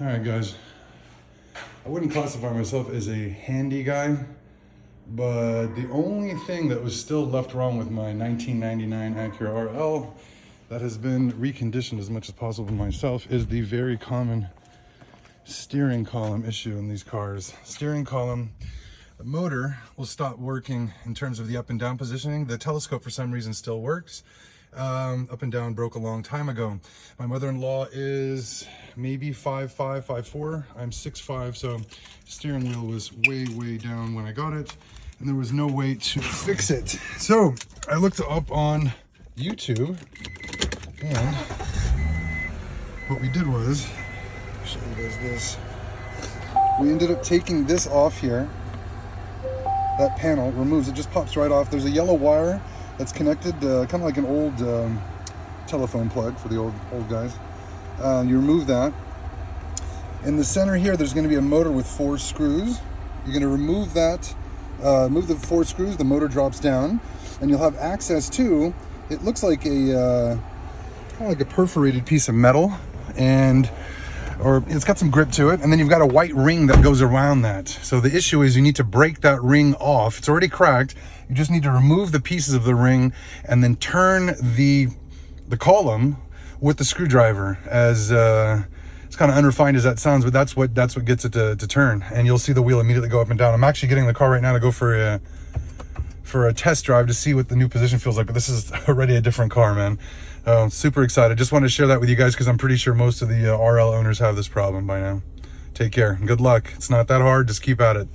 All right, guys. I wouldn't classify myself as a handy guy, but the only thing that was still left wrong with my 1999 Acura RL that has been reconditioned as much as possible myself is the very common steering column issue in these cars. Steering column, the motor will stop working in terms of the up and down positioning. The telescope for some reason still works. Up and down broke a long time ago. My mother-in-law is maybe 5'5", 5'4". I'm 6'5", so steering wheel was way down when I got it, and there was no way to fix it. So I looked up on YouTube, and what we did was, I'll show you guys this. We ended up taking this off here. That panel removes, it just pops right off. There's a yellow wire that's connected, kind of like an old telephone plug for the old guys. You remove that. In the center here, there's going to be a motor with 4 screws. You're going to remove that, move the 4 screws, the motor drops down, and you'll have access to, it looks like a, kind of like a perforated piece of metal, or it's got some grip to it, and then you've got a white ring that goes around that. So the issue is you need to break that ring off. It's already cracked. You just need to remove the pieces of the ring and then turn the column with the screwdriver. As it's kind of unrefined as that sounds, but that's what gets it to turn, and you'll see the wheel immediately go up and down. I'm actually getting the car right now to go for a test drive to see what the new position feels like, but this is already a different car, man. Super excited. Just wanted to share that with you guys because I'm pretty sure most of the RL owners have this problem by now. Take care and good luck. It's not that hard. Just keep at it.